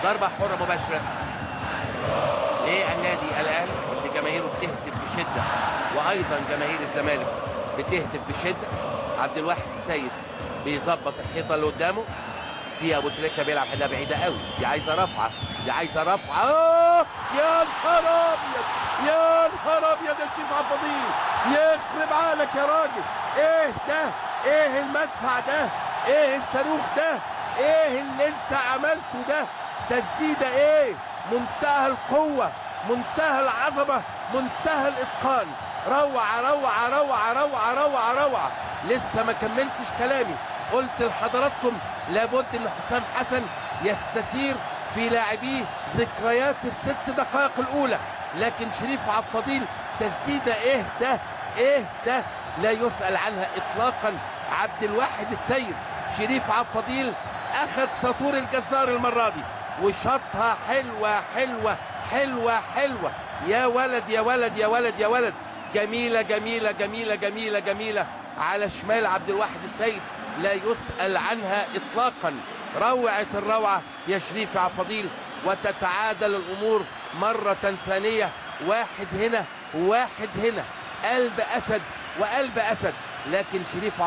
ضربة حرة مباشرة للنادي الأهلي اللي جماهيره بتهتف بشدة، وأيضا جماهير الزمالك بتهتف بشدة. عبد الواحد السيد بيظبط الحيطة اللي قدامه، في أبو تريكة بيلعب حلها بعيدة قوي، دي عايزة رفعة، دي عايزة رفعة. يا نهار أبيض، يا نهار أبيض يا شريف عبد الفضيل، يخرب عقلك يا راجل. إيه ده؟ إيه المدفع ده؟ إيه الصاروخ ده؟ إيه اللي أنت عملته ده؟ تسديدة إيه؟ منتهى القوة، منتهى العظمة، منتهى الإتقان. روعة روعة روعة روعة روعة روعة. لسه ما كملتش كلامي، قلت لحضراتكم لابد ان حسام حسن يستثير في لاعبيه ذكريات ال6 دقائق الاولى، لكن شريف عبد الفضيل تسديده ايه ده؟ ايه ده؟ لا يسأل عنها اطلاقا. عبد الواحد السيد، شريف عبد الفضيل اخذ سطور الجزار المره دي وشاطها حلوه حلوه حلوه حلوه. يا ولد يا ولد يا ولد يا ولد، جميله جميله جميله جميله جميله على شمال عبد الواحد السيد، لا يسأل عنها اطلاقا. روعة الروعة يا شريف عبد الفضيل، وتتعادل الامور مرة ثانية. واحد هنا وواحد هنا، قلب اسد وقلب اسد، لكن شريف عبد